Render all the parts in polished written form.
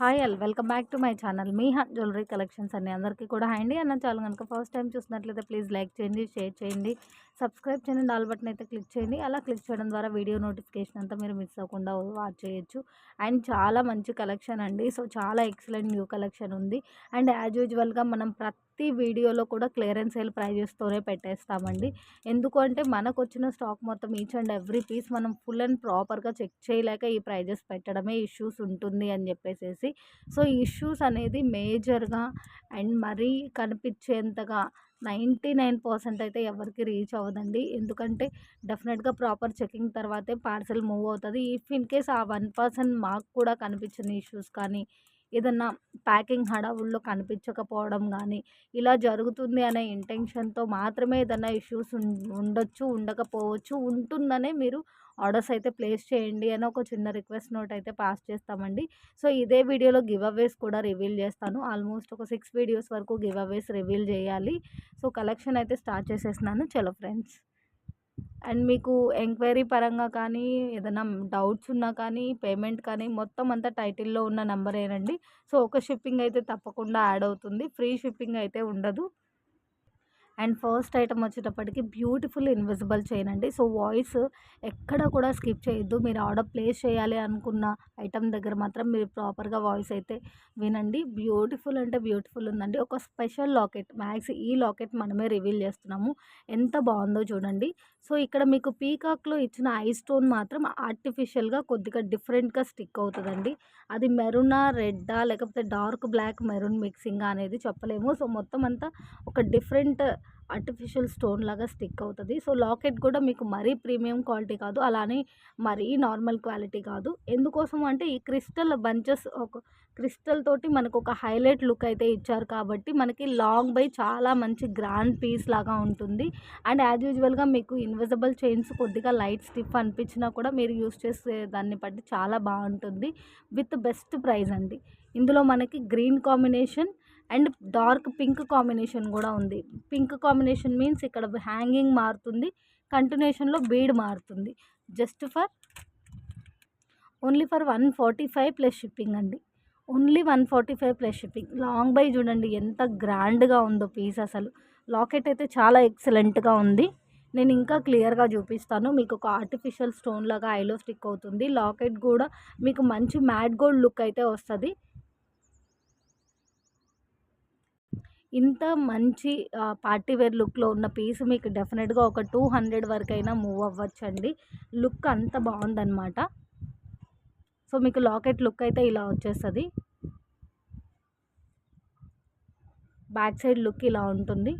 Hi all welcome back to my channel me jewellery collections అండి. అందరికీ కూడా hi అండి. అన్న ఛానల్ కనుక ఫస్ట్ టైం చూసినట్లయితే ప్లీజ్ లైక్ చేయండి, షేర్ చేయండి, సబ్స్క్రైబ్ చేయండి, ఆల్ బటన్ అయితే క్లిక్ చేయండి. అలా క్లిక్ చేయడం ద్వారా వీడియో నోటిఫికేషన్ అంతా మీరు మిస్ అవ్వకుండా వాచ్ చేయొచ్చు. అండ్ చాలా మంచి కలెక్షన్ అండి. సో చాలా ఎక్సలెంట్ న్యూ కలెక్షన్ ఉంది. అండ్ యాజ్ యూజువల్గా మనం ప్రతి వీడియోలో కూడా క్లియరెన్స్ సేల్ ప్రైజెస్తోనే పెట్టేస్తామండి. ఎందుకు అంటే మనకు వచ్చిన స్టాక్ మొత్తం ఈచ్ అండ్ ఎవ్రీ పీస్ మనం ఫుల్ అండ్ ప్రాపర్గా చెక్ చేయలేక ఈ ప్రైజెస్ పెట్టడమే ఇష్యూస్ ఉంటుంది అని చెప్పేసి. సో ఈ ఇష్యూస్ అనేది మేజర్గా అండ్ మరీ కనిపించేంతగా 99% అయితే ఎవరికి రీచ్ అవ్వదండి. ఎందుకంటే డెఫినెట్గా ప్రాపర్ చెకింగ్ తర్వాతే పార్సెల్ మూవ్ అవుతుంది. ఇఫ్ ఇన్ కేస్ ఆ 1% మాకు కూడా కనిపించిన ఇష్యూస్ కానీ, ఏదన్నా ప్యాకింగ్ హడావుల్లో కనిపించకపోవడం కానీ ఇలా జరుగుతుంది అనే ఇంటెన్షన్తో మాత్రమే ఏదైనా ఇష్యూస్ ఉండొచ్చు, ఉండకపోవచ్చు, ఉంటుందనే మీరు ఆర్డర్స్ అయితే ప్లేస్ చేయండి అని ఒక చిన్న రిక్వెస్ట్ నోట్ అయితే పాస్ చేస్తామండి. సో ఇదే వీడియోలో గివ్ అవేస్ కూడా రివీల్ చేస్తాను. ఆల్మోస్ట్ ఒక 6 వీడియోస్ వరకు గివ్ అవేస్ రివీల్ చేయాలి. సో కలెక్షన్ అయితే స్టార్ట్ చేసేసినాను. చలో ఫ్రెండ్స్. అండ్ మీకు ఎంక్వైరీ పరంగా కానీ, ఏదైనా డౌట్స్ ఉన్నా కానీ, పేమెంట్ కానీ మొత్తం అంతా టైటిల్లో ఉన్న నంబరేనండి. సో ఒక షిప్పింగ్ అయితే తప్పకుండా యాడ్ అవుతుంది. ఫ్రీ షిప్పింగ్ అయితే ఉండదు. అండ్ ఫస్ట్ ఐటమ్ వచ్చేటప్పటికి బ్యూటిఫుల్ ఇన్విజిబుల్ చైన్ అండి. సో వాయిస్ ఎక్కడ కూడా స్కిప్ చేయొద్దు. మీరు ఆర్డర్ ప్లేస్ చేయాలి అనుకున్న ఐటమ్ దగ్గర మాత్రం మీరు ప్రాపర్గా వాయిస్ అయితే వినండి. బ్యూటిఫుల్ అంటే బ్యూటిఫుల్ ఉందండి. ఒక స్పెషల్ లాకెట్, మ్యాక్స్ ఈ లాకెట్ మనమే రివీల్ చేస్తున్నాము. ఎంత బాగుందో చూడండి. సో ఇక్కడ మీకు పీకాక్లో ఇచ్చిన ఐ స్టోన్ మాత్రం ఆర్టిఫిషియల్గా కొద్దిగా డిఫరెంట్గా స్టిక్ అవుతుందండి. అది మెరూనా, రెడ్డా, లేకపోతే డార్క్ బ్లాక్ మెరూన్ మిక్సింగ్ అనేది చెప్పలేము. సో మొత్తం అంతా ఒక డిఫరెంట్ ఆర్టిఫిషియల్ స్టోన్ లాగా స్టిక్ అవుతుంది. సో లాకెట్ కూడా మీకు మరీ ప్రీమియం క్వాలిటీ కాదు, అలానే మరీ నార్మల్ క్వాలిటీ కాదు. ఎందుకోసం అంటే ఈ క్రిస్టల్ బంచెస్ ఒక క్రిస్టల్ తోటి మనకు ఒక హైలైట్ లుక్ అయితే ఇచ్చారు కాబట్టి మనకి లాంగ్ బై చాలా మంచి గ్రాండ్ పీస్ లాగా ఉంటుంది. అండ్ యాజ్ యూజువల్గా మీకు ఇన్విజిబుల్ చైన్స్ కొద్దిగా లైట్ స్టిఫ్ అనిపించినా కూడా మీరు యూస్ చేసే దాన్ని బట్టి చాలా బాగుంటుంది. విత్ బెస్ట్ ప్రైస్ అండి. ఇందులో మనకి green combination and dark pink combination కూడా ఉంది. పింక్ కాంబినేషన్ మీన్స్ ఇక్కడ హ్యాంగింగ్ మారుతుంది, కంటిన్యూషన్లో బీడ్ మారుతుంది. Just for only for 145 plus shipping అండి. Only 145 plus shipping. Long by చూడండి ఎంత గ్రాండ్గా ఉందో పీస్. అసలు లాకెట్ అయితే చాలా ఎక్సలెంట్గా ఉంది. నేను ఇంకా క్లియర్గా చూపిస్తాను. మీకు ఒక ఆర్టిఫిషియల్ స్టోన్ లాగా ఐలో స్టిక్ అవుతుంది. లాకెట్ కూడా మీకు మంచి మ్యాట్ గోల్డ్ లుక్ అయితే వస్తుంది. ఇంత మంచి పార్టీ వేర్ లుక్లో ఉన్న పీస్ మీకు డెఫినెట్గా ఒక 200 వరకైనా మూవ్ అవ్వచ్చండి. లుక్ అంత బాగుందన్నమాట. సో మీకు లాకెట్ లుక్ అయితే ఇలా వచ్చేస్తుంది. బ్యాక్ సైడ్ లుక్ ఇలా ఉంటుంది.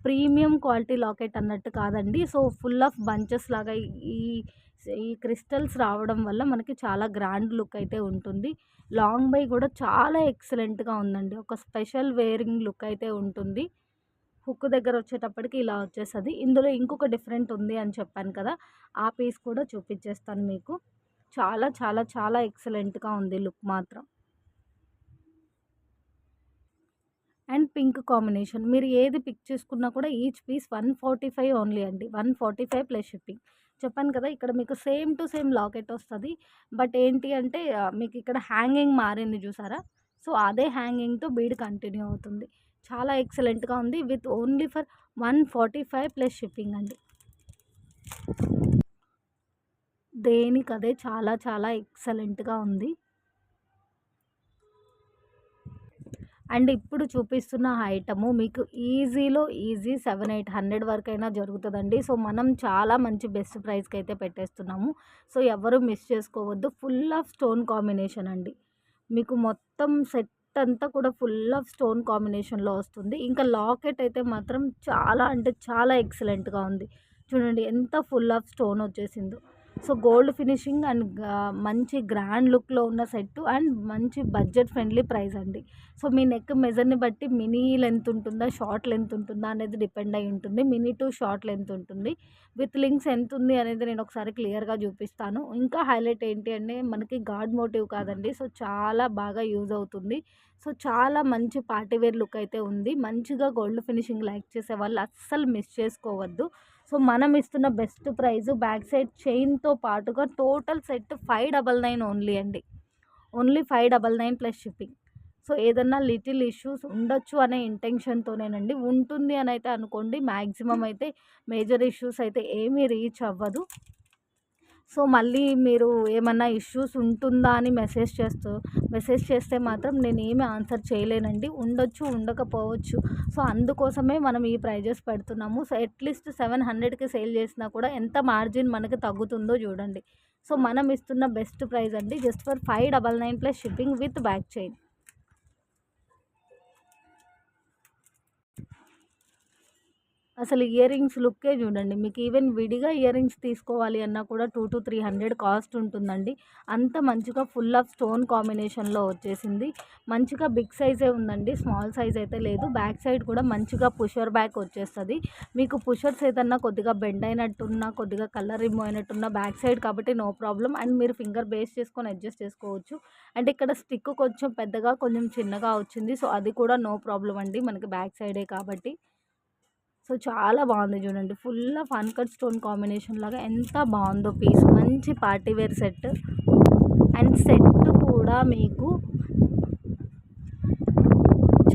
ప్రీమియం క్వాలిటీ లాకెట్ అన్నట్టు కాదండి. సో ఫుల్ ఆఫ్ బంచెస్ లాగా ఈ ఈ క్రిస్టల్స్ రావడం వల్ల మనకి చాలా గ్రాండ్ లుక్ అయితే ఉంటుంది. లాంగ్ బై కూడా చాలా ఎక్సలెంట్గా ఉందండి. ఒక స్పెషల్ వేరింగ్ లుక్ అయితే ఉంటుంది. హుక్ దగ్గర వచ్చేటప్పటికి ఇలా వచ్చేస్తుంది. ఇందులో ఇంకొక డిఫరెంట్ ఉంది అని చెప్పాను కదా, ఆ పీస్ కూడా చూపించేస్తాను మీకు. చాలా చాలా చాలా ఎక్సలెంట్గా ఉంది లుక్ మాత్రం. అండ్ పింక్ కాంబినేషన్ మీరు ఏది పిక్ చేసుకున్నా కూడా ఈచ్ పీస్ 145 ఓన్లీ అండి. 145 ప్లస్ షిప్పింగ్. చెప్పాను కదా ఇక్కడ మీకు సేమ్ టు సేమ్ లాకెట్ వస్తుంది. బట్ ఏంటి అంటే మీకు ఇక్కడ హ్యాంగింగ్ మారింది చూసారా. సో అదే హ్యాంగింగ్తో బీడ్ కంటిన్యూ అవుతుంది. చాలా ఎక్సలెంట్గా ఉంది. With only for 145 plus shipping అండి. దేనికదే చాలా చాలా ఎక్సలెంట్గా ఉంది. అండ్ ఇప్పుడు చూపిస్తున్న ఐటము మీకు ఈజీలో ఈజీ 700-800 వరకైనా జరుగుతుందండి. సో మనం చాలా మంచి బెస్ట్ ప్రైస్కి అయితే పెట్టేస్తున్నాము. సో ఎవరు మిస్ చేసుకోవద్దు. ఫుల్ ఆఫ్ స్టోన్ కాంబినేషన్ అండి. మీకు మొత్తం సెట్ అంతా కూడా ఫుల్ ఆఫ్ స్టోన్ కాంబినేషన్లో వస్తుంది. ఇంకా లాకెట్ అయితే మాత్రం చాలా అంటే చాలా ఎక్సలెంట్గా ఉంది. చూడండి ఎంత ఫుల్ ఆఫ్ స్టోన్ వచ్చేసిందో. సో గోల్డ్ ఫినిషింగ్ అండ్ మంచి గ్రాండ్ లుక్లో ఉన్న సెట్ అండ్ మంచి బడ్జెట్ ఫ్రెండ్లీ ప్రైస్ అండి. సో మీ నెక్ మెజర్ని బట్టి మినీ లెంత్ ఉంటుందా, షార్ట్ లెంత్ ఉంటుందా అనేది డిపెండ్ అయి ఉంటుంది. మినీ టు షార్ట్ లెంత్ ఉంటుంది. విత్ లింక్స్ ఎంత ఉంది అనేది నేను ఒకసారి క్లియర్గా చూపిస్తాను. ఇంకా హైలైట్ ఏంటి అంటే మనకి గాడ్ మోటివ్ కాదండి. సో చాలా బాగా యూజ్ అవుతుంది. సో చాలా మంచి పార్టీవేర్ లుక్ అయితే ఉంది. మంచిగా గోల్డ్ ఫినిషింగ్ లైక్ చేసే వాళ్ళు అస్సలు మిస్ చేసుకోవద్దు. సో మనం ఇస్తున్న బెస్ట్ ప్రైస్ బ్యాక్ సైడ్ చైన్తో పాటుగా టోటల్ సెట్ 599 ఓన్లీ అండి. Only 599 plus shipping. సో ఏదన్నా లిటిల్ ఇష్యూస్ ఉండొచ్చు అనే ఇంటెన్షన్‌తోనేనండి. ఉంటుంది అని అయితే అనుకోండి. మ్యాక్సిమం అయితే మేజర్ ఇష్యూస్ అయితే ఏమీ రీచ్ అవ్వదు. సో మళ్ళీ మీరు ఏమన్నా ఇష్యూస్ ఉంటుందా అని మెసేజ్ చేస్తే మాత్రం నేనేమి ఆన్సర్ చేయలేనండి. ఉండొచ్చు, ఉండకపోవచ్చు. సో అందుకోసమే మనం ఈ ప్రైజెస్ పెడుతున్నాము. సో అట్‌లీస్ట్ 700కి సేల్ చేసినా కూడా ఎంత మార్జిన్ మనకి తగ్గుతుందో చూడండి. సో మనం ఇస్తున్న బెస్ట్ ప్రైస్ అండి. Just for 599 plus shipping with back chain. అసలు ఇయర్ రింగ్స్ లుక్కే చూడండి. మీకు ఈవెన్ విడిగా ఇయర్ రింగ్స్ తీసుకోవాలి అన్నా కూడా 200-300 కాస్ట్ ఉంటుందండి. అంత మంచిగా ఫుల్ ఆఫ్ స్టోన్ కాంబినేషన్‌లో వచ్చేసింది. మంచిగా బిగ్ సైజే ఉందండి. స్మాల్ సైజ్ అయితే లేదు. బ్యాక్ సైడ్ కూడా మంచిగా పుషర్ బ్యాక్ వచ్చేస్తది. మీకు పుషర్స్ ఏదన్నా కొద్దిగా బెండ్ అయినట్టున్నా, కొద్దిగా కలర్ రిమూవ్ అయినట్టున్నా బ్యాక్ సైడ్ కాబట్టి నో ప్రాబ్లమ్. అండ్ మీరు ఫింగర్ బేస్ చేసుకొని అడ్జస్ట్ చేసుకోవచ్చు. అండ్ ఇక్కడ స్టిక్ కొంచెం పెద్దగా, కొంచెం చిన్నగా వచ్చింది. సో అది కూడా నో ప్రాబ్లమ్ అండి. మనకి బ్యాక్ సైడే కాబట్టి. సో చాలా బాగుంది చూడండి. Full of uncut stone combination లాగా ఎంత బాగుందో పీస్. మంచి party wear set. And set కూడా మీకు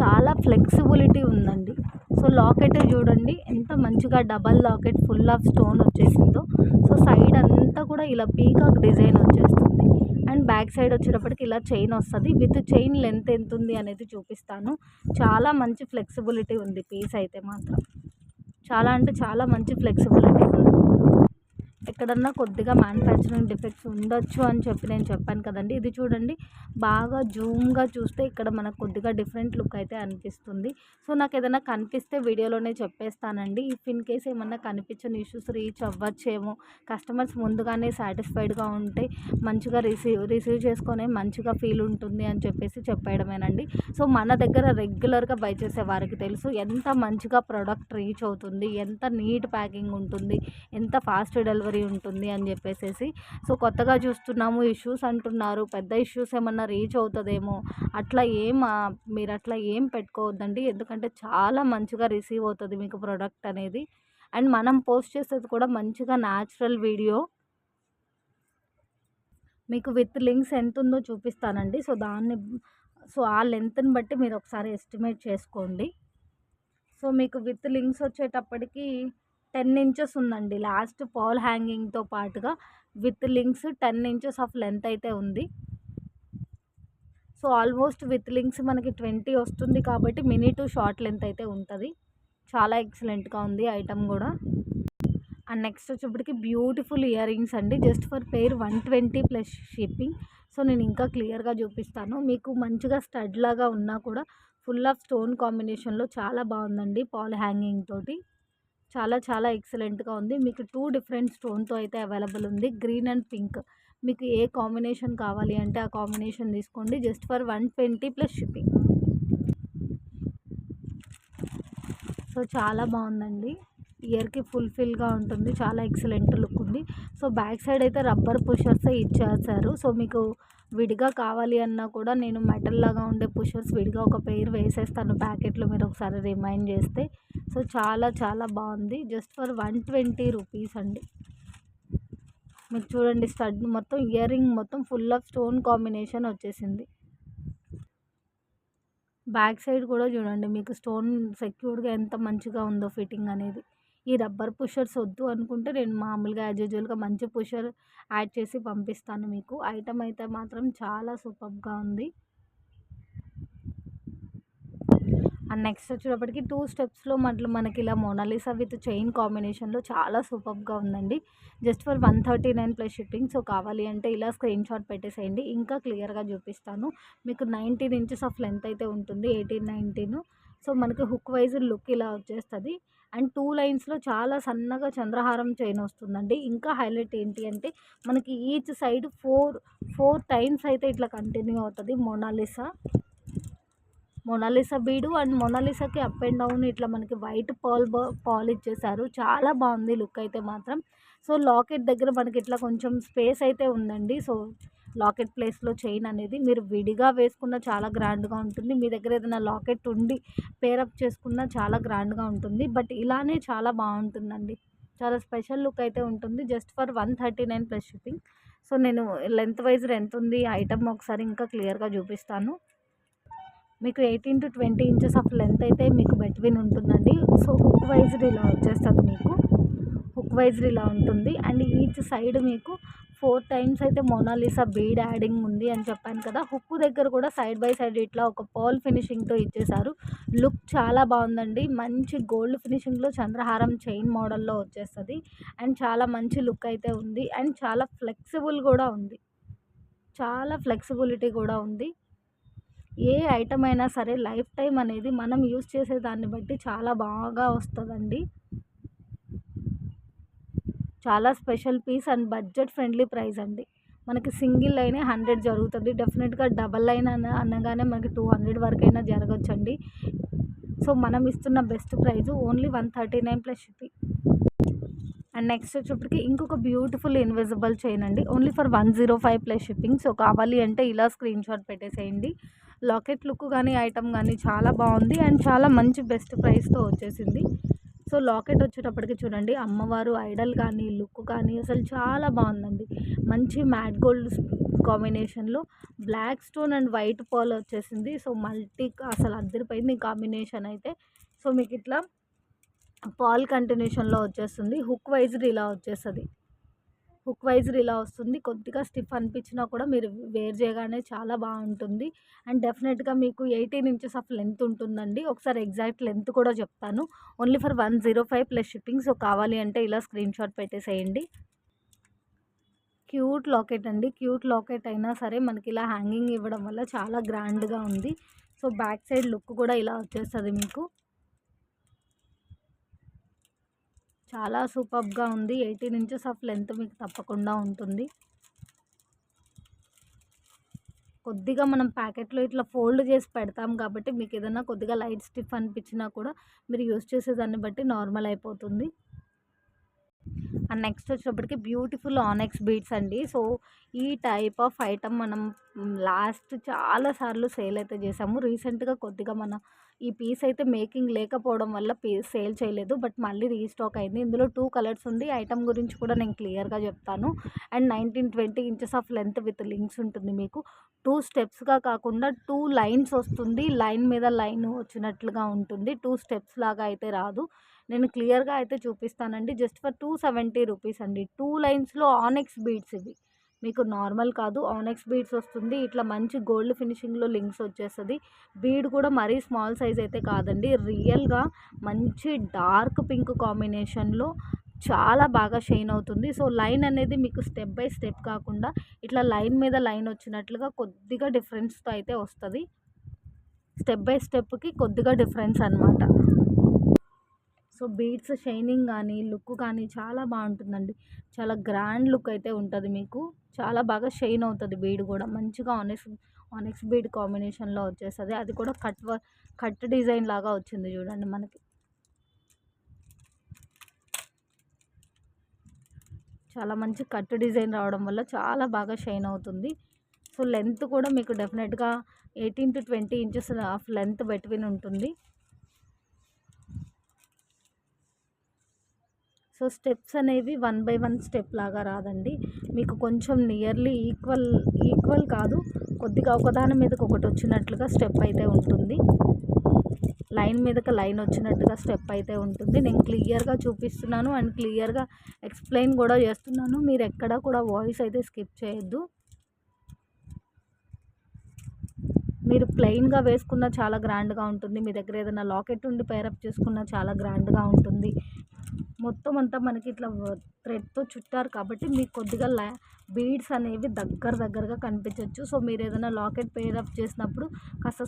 చాలా ఫ్లెక్సిబిలిటీ ఉందండి. సో లాకెట్ చూడండి ఎంత మంచిగా double locket full of stone వచ్చేసిందో. సో సైడ్ అంతా కూడా ఇలా పీకాక్ డిజైన్ వచ్చేస్తుంది. అండ్ బ్యాక్ సైడ్ వచ్చేటప్పటికి ఇలా చైన్ వస్తుంది. విత్ చైన్ లెంత్ ఎంత ఉంది అనేది చూపిస్తాను. చాలా మంచి ఫ్లెక్సిబిలిటీ ఉంది పీస్ అయితే మాత్రం. చాలా అంటే చాలా మంచి ఫ్లెక్సిబిలిటీ ఉంది. ఎక్కడన్నా కొద్దిగా మ్యానుఫ్యాక్చరింగ్ డిఫెక్ట్స్ ఉండొచ్చు అని చెప్పి నేను చెప్పాను కదండి. ఇది చూడండి బాగా జూమ్‌గా చూస్తే ఇక్కడ మనకు కొద్దిగా డిఫరెంట్ లుక్ అయితే అనిపిస్తుంది. సో నాకు ఏదైనా కనిపిస్తే వీడియోలోనే చెప్పేస్తానండి. ఇఫ్ ఇన్ కేస్ ఏమన్నా కనిపించని ఇష్యూస్ రీచ్ అవ్వచ్చేమో. కస్టమర్స్ ముందుగానే సాటిస్ఫైడ్‌గా ఉంటే మంచిగా రిసీవ్ చేసుకొని మంచిగా ఫీల్ ఉంటుంది అని చెప్పేసి చెప్పేయడమేనండి. సో మన దగ్గర రెగ్యులర్‌గా బై చేసే వారికి తెలుసు ఎంత మంచిగా ప్రోడక్ట్ రీచ్ అవుతుంది, ఎంత నీట్ ప్యాకింగ్ ఉంటుంది, ఎంత ఫాస్ట్ డెలివరీ ఉంటుంది అని చెప్పేసేసి. సో కొత్తగా చూస్తున్నాము ఇష్యూస్ అంటున్నారు. పెద్ద ఇష్యూస్ ఏమన్నా రీచ్ అవుతుందేమో అట్లా మీరు అట్లా ఏం పెట్టుకోవద్దండి. ఎందుకంటే చాలా మంచిగా రిసీవ్ అవుతుంది మీకు ప్రోడక్ట్ అనేది. అండ్ మనం పోస్ట్ చేసేది కూడా మంచిగా న్యాచురల్ వీడియో. మీకు విత్ లింక్స్ ఎంత ఉందో చూపిస్తానండి. సో ఆ లెంత్ని బట్టి మీరు ఒకసారి ఎస్టిమేట్ చేసుకోండి. సో మీకు విత్ లింక్స్ వచ్చేటప్పటికి 10 ఇంచెస్ ఉందండి. లాస్ట్ పాల్ హ్యాంగింగ్‌తో పాటుగా with links 10 inches of length అయితే ఉంది. సో ఆల్మోస్ట్ విత్ లింక్స్ మనకి 20 వస్తుంది కాబట్టి మినీ టు షార్ట్ లెంత్ అయితే ఉంటది. చాలా ఎక్సలెంట్‌గా ఉంది ఐటెమ్ గూడా. అండ్ నెక్స్ట్ వచ్చేప్పటికి బ్యూటిఫుల్ ఇయర్ రింగ్స్ అండి. Just for pair 120 plus shipping. So నేను ఇంకా క్లియర్‌గా చూపిస్తాను. మీకు మంచిగా స్టడ్ లాగా ఉన్నా కూడా ఫుల్ ఆఫ్ స్టోన్ కాంబినేషన్‌లో చాలా బాగుందండి పాల్ హ్యాంగింగ్ తోటి. చాలా చాలా ఎక్సలెంట్‌గా ఉంది. మీకు 2 డిఫరెంట్ స్టోన్‌తో అయితే అవైలబుల్ ఉంది. Green and pink. మీకు ఏ కాంబినేషన్ కావాలి అంటే ఆ కాంబినేషన్ తీసుకోండి. Just for 120 plus shipping. So చాలా బాగుందండి. ఇయర్‌కి ఫుల్‌ఫిల్‌గా ఉంటుంది. చాలా ఎక్సలెంట్ లుక్ ఉంది. సో బ్యాక్ సైడ్ అయితే రబ్బర్ పుషర్సే ఇచ్చేసారు. సో మీకు విడిగా కావాలి అన్నా కూడా నేను మెటల్ లాగా ఉండే పుషర్స్ విడిగా ఒక పెయిర్ వేసేస్తాను ప్యాకెట్‌లో మీరు ఒకసారి రిమైండ్ చేస్తే. సో చాలా చాలా బాగుంది. జస్ట్ ఫర్ 120 రూపీస్ అండి. మీకు చూడండి స్టడ్ మొత్తం ఇయర్ రింగ్ మొత్తం ఫుల్ ఆఫ్ స్టోన్ కాంబినేషన్ వచ్చేసింది. బ్యాక్ సైడ్ కూడా చూడండి మీకు స్టోన్ సెక్యూర్డ్‌గా ఎంత మంచిగా ఉందో ఫిట్టింగ్ అనేది. ఈ రబ్బర్ పుషర్స్ వద్దు అనుకుంటే నేను మామూలుగా యాజ్ యూజువల్‌గా మంచి పుషర్ యాడ్ చేసి పంపిస్తాను మీకు. ఐటెమ్ అయితే మాత్రం చాలా సూపర్బ్‌గా ఉంది. అండ్ నెక్స్ట్ వచ్చేటప్పటికి 2 స్టెప్స్‌లో మనకి ఇలా మోనాలిసా విత్ చైన్ కాంబినేషన్‌లో చాలా సూపర్బ్‌గా ఉందండి. Just for 139 plus shipping. So కావాలి అంటే ఇలా స్క్రీన్ షాట్ పెట్టేసేయండి. ఇంకా క్లియర్‌గా చూపిస్తాను. మీకు 19 ఇంచెస్ ఆఫ్ లెంత్ అయితే ఉంటుంది. 18, 19. సో మనకి హుక్ వైజ్ లుక్ ఇలా వచ్చేస్తది. అండ్ 2 లైన్స్‌లో చాలా సన్నగా చంద్రహారం చైన్ వస్తుందండి. ఇంకా హైలైట్ ఏంటి అంటే మనకి ఈచ్ సైడ్ 4 టైమ్స్ అయితే ఇట్లా కంటిన్యూ అవుతది మొనాలిసా బీడు. అండ్ మొనాలిసాకి అప్ అండ్ డౌన్ ఇట్లా మనకి వైట్ పాల్ ఇచ్చేసారు. చాలా బాగుంది లుక్ అయితే మాత్రం. సో లాకెట్ దగ్గర మనకి ఇట్లా కొంచెం స్పేస్ అయితే ఉందండి. సో లాకెట్ ప్లేస్‌లో చైన్ అనేది మీరు విడిగా వేసుకున్న చాలా గ్రాండ్‌గా ఉంటుంది. మీ దగ్గర ఏదైనా లాకెట్ ఉండి పేరప్ చేసుకున్న చాలా గ్రాండ్‌గా ఉంటుంది. బట్ ఇలానే చాలా బాగుంటుందండి. చాలా స్పెషల్ లుక్ అయితే ఉంటుంది. Just for 139 plus shipping. So నేను లెంత్ వైజ్ ఎంత ఉంది ఐటమ్ ఒకసారి ఇంకా క్లియర్గా చూపిస్తాను. మీకు 18-20 ఇంచెస్ ఆఫ్ లెంత్ అయితే మీకు బెట్వీన్ ఉంటుందండి. సో హుక్ వైజ్డ్ ఇలా వచ్చేస్తుంది మీకు, హుక్ వైజ్డ్ ఇలా ఉంటుంది. అండ్ ఈచ్ సైడ్ మీకు 4 టైమ్స్ అయితే మోనాలిసా బీడ్ యాడింగ్ ఉంది అని చెప్పాను కదా. హుక్ దగ్గర కూడా సైడ్ బై సైడ్ ఇట్లా ఒక పర్ల్ ఫినిషింగ్తో ఇచ్చేసారు. లుక్ చాలా బాగుందండి. మంచి గోల్డ్ ఫినిషింగ్లో చంద్రహారం చైన్ మోడల్లో వచ్చేస్తుంది. అండ్ చాలా మంచి లుక్ అయితే ఉంది. అండ్ చాలా ఫ్లెక్సిబుల్ కూడా ఉంది, చాలా ఫ్లెక్సిబిలిటీ కూడా ఉంది. ఏ ఐటమ్ అయినా సరే లైఫ్ టైం అనేది మనం యూస్ చేసే దాన్ని బట్టి చాలా బాగా వస్తుందండి. చాలా special piece and budget friendly price అండి. మనకి సింగిల్ లైనే 100 జరుగుతుంది. డెఫినెట్గా డబల్ లైన్ అనగానే మనకి 200 వరకైనా జరగచ్చండి. సో మనం ఇస్తున్న best price only 139 plus shipping. And next వచ్చేప్పటికి ఇంకొక బ్యూటిఫుల్ ఇన్విజిబుల్ చైన్ అండి, only for 105 plus shipping. So కావాలి అంటే ఇలా స్క్రీన్ షాట్ పెట్టేసేయండి. లాకెట్ లుక్ కానీ ఐటమ్ కానీ చాలా బాగుంది అండ్ చాలా మంచి బెస్ట్ ప్రైస్తో వచ్చేసింది. సో లాకెట్ వచ్చేటప్పటికి చూడండి, అమ్మవారు ఐడల్ కానీ లుక్ కానీ అసలు చాలా బాగుందండి. మంచి మ్యాట్ గోల్డ్ కాంబినేషన్లో black stone and white pearl వచ్చేసింది. సో మల్టీ అసలు అద్దరిపోయింది కాంబినేషన్ అయితే. సో మీకు ఇట్లా పర్ల్ కంటిన్యూషన్లో వచ్చేస్తుంది. హుక్ వైజ్డ్ ఇలా వచ్చేస్తుంది, హుక్ వైజ్డ్ ఇలా వస్తుంది. కొద్దిగా స్టిఫ్ అనిపించినా కూడా మీరు వేర్ చేయగానే చాలా బాగుంటుంది. అండ్ డెఫినెట్గా మీకు 18 ఇంచెస్ ఆఫ్ లెంత్ ఉంటుందండి. ఒకసారి ఎగ్జాక్ట్ లెంత్ కూడా చెప్తాను, only for 105 plus shipping. So కావాలి అంటే ఇలా స్క్రీన్ షాట్ పెట్టేసేయండి. క్యూట్ లాకెట్ అండి, క్యూట్ లాకెట్ అయినా సరే మనకి ఇలా హ్యాంగింగ్ ఇవ్వడం వల్ల చాలా గ్రాండ్గా ఉంది. సో బ్యాక్ సైడ్ లుక్ కూడా ఇలా వచ్చేస్తుంది మీకు, చాలా సూపర్గా ఉంది. 18 ఇంచెస్ ఆఫ్ లెంత్ మీకు తప్పకుండా ఉంటుంది. కొద్దిగా మనం ప్యాకెట్లో ఇట్లా ఫోల్డ్ చేసి పెడతాం కాబట్టి మీకు ఏదైనా కొద్దిగా లైట్ స్టిఫ్ అనిపించినా కూడా మీరు యూస్ చేసేదాన్ని బట్టి నార్మల్ అయిపోతుంది. అండ్ నెక్స్ట్ వచ్చేటప్పటికి బ్యూటిఫుల్ ఆనెక్స్ బీడ్స్ అండి. సో ఈ టైప్ ఆఫ్ ఐటమ్ మనం లాస్ట్ చాలాసార్లు సేల్ అయితే చేసాము. రీసెంట్గా కొద్దిగా మన ఈ పీస్ అయితే మేకింగ్ లేకపోవడం వల్ల సేల్ చేయలేదు, బట్ మళ్ళీ రీస్టాక్ అయింది. ఇందులో 2 కలర్స్ ఉంది. ఐటమ్ గురించి కూడా నేను క్లియర్గా చెప్తాను. And 19-20 inches of length with links ఉంటుంది మీకు. 2 స్టెప్స్గా కాకుండా 2 లైన్స్ వస్తుంది. లైన్ మీద లైన్ వచ్చినట్లుగా ఉంటుంది. 2 స్టెప్స్ లాగా అయితే రాదు. నేను క్లియర్గా అయితే చూపిస్తానండి. జస్ట్ ఫర్ 270 రూపీస్ అండి. 2 లైన్స్లో ఆనెక్స్ బీడ్స్ ఇవి మీకు నార్మల్ కాదు, ఆనెక్స్ బీడ్స్ వస్తుంది. ఇట్లా మంచి గోల్డ్ ఫినిషింగ్లో లింక్స్ వచ్చేస్తుంది. బీడ్ కూడా మరీ స్మాల్ సైజ్ అయితే కాదండి, రియల్గా మంచి డార్క్ పింక్ కాంబినేషన్లో చాలా బాగా షైన్ అవుతుంది. సో లైన్ అనేది మీకు స్టెప్ బై స్టెప్ కాకుండా ఇట్లా లైన్ మీద లైన్ వచ్చినట్లుగా కొద్దిగా డిఫరెన్స్తో అయితే వస్తుంది. స్టెప్ బై స్టెప్కి కొద్దిగా డిఫరెన్స్ అనమాట. సో బీడ్స్ షైనింగ్ కానీ లుక్ కానీ చాలా బాగుంటుందండి. చాలా గ్రాండ్ లుక్ అయితే ఉంటుంది మీకు. చాలా బాగా షైన్ అవుతుంది బీడ్ కూడా. మంచిగా ఆనెక్స్ బీడ్ కాంబినేషన్లో వచ్చేస్తుంది. అది కూడా కట్ డిజైన్ లాగా వచ్చింది చూడండి మనకి. చాలా మంచి కట్ డిజైన్ రావడం వల్ల చాలా బాగా షైన్ అవుతుంది. సో లెంత్ కూడా మీకు డెఫినెట్గా 18-20 ఇంచెస్ ఆఫ్ లెంత్ బెట్వీన్ ఉంటుంది. సో స్టెప్స్ అనేవి 1 బై 1 స్టెప్ లాగా రాదండి మీకు. కొంచెం నియర్లీ ఈక్వల్ కాదు, కొద్దిగా ఒకదాని మీదకి ఒకటి వచ్చినట్లుగా స్టెప్ అయితే ఉంటుంది. లైన్ మీదకి లైన్ వచ్చినట్టుగా స్టెప్ అయితే ఉంటుంది. నేను క్లియర్గా చూపిస్తున్నాను అండ్ క్లియర్గా ఎక్స్ప్లెయిన్ కూడా చేస్తున్నాను. మీరు ఎక్కడ కూడా వాయిస్ అయితే స్కిప్ చేయొద్దు. మీరు ప్లెయిన్గా వేసుకున్న చాలా గ్రాండ్గా ఉంటుంది. మీ దగ్గర ఏదైనా లాకెట్ ఉండి పేరప్ చేసుకున్న చాలా గ్రాండ్గా ఉంటుంది. మొత్తం అంతా మనకి ఇట్లా థ్రెడ్తో చుట్టారు కాబట్టి మీకు కొద్దిగా బీడ్స్ అనేవి దగ్గరగా కనిపించవచ్చు. సో మీరు ఏదైనా లాకెట్ పేరప్ చేసినప్పుడు కాస్త